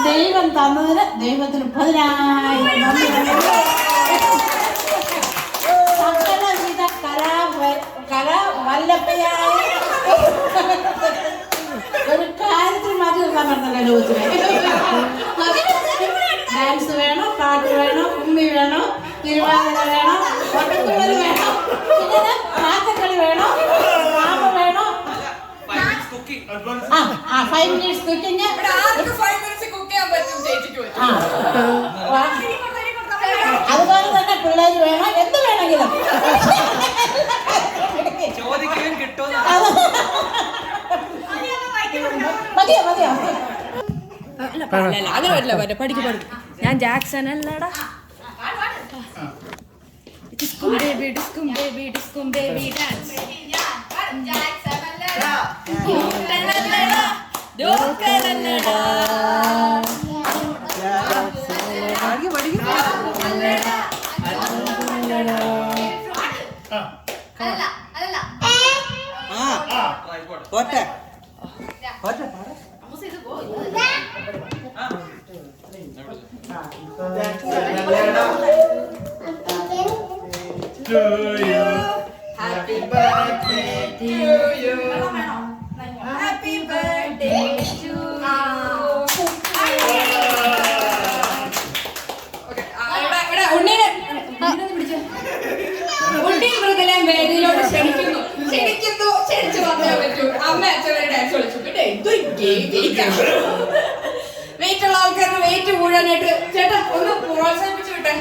ദൈവം തന്നതിന് ദൈവത്തിന് 10,000 സകലവിധ കലാവല്ലഭയായ ഒരു കാര്യത്തിൽ മാറ്റി നിർത്താൻ പറ്റുന്ന ലോകത്തിന്. ഡാൻസ് വേണം, പാട്ട് വേണം, ഉമ്മി വേണം, തിരുവാതിര വേണം, ഒട്ടക്കുഴൽ വേണം, പിന്നെ പാത്രക്കളി വേണം, പാമ്പ വേണം. 5 minutes കുക്കിംഗ്. അതുപോലെ തന്നെ പിള്ളേര് വേണം, എന്ത് വേണമെങ്കിലും മതിയോ മതിയോ? അങ്ങനെ പറ്റില്ല, പറ്റും. പഠിക്കും. ഞാൻ ജാക്സൺ അല്ലടാ. ഡിസ്കും ബേബി ഡിസ്കും ബേബി ഡിസ്കും baby dance. Happy birthday to you. Happy birthday to you. ഉണ്ണിയും മൃഗലയും വേദിയിലോട്ട് ക്ഷണിക്കുന്നു. ക്ഷണിച്ചു വന്നേ പറ്റൂ. അമ്മ അച്ഛനെ ഡാൻസ് കളിച്ചു. വെയിറ്റ് ഉള്ള ആൾക്കാർക്ക് വെയിറ്റ് കൂടാനായിട്ട് ചേട്ടാ ഒന്ന് പ്രോത്സാഹിപ്പിച്ചു വിട്ടെ.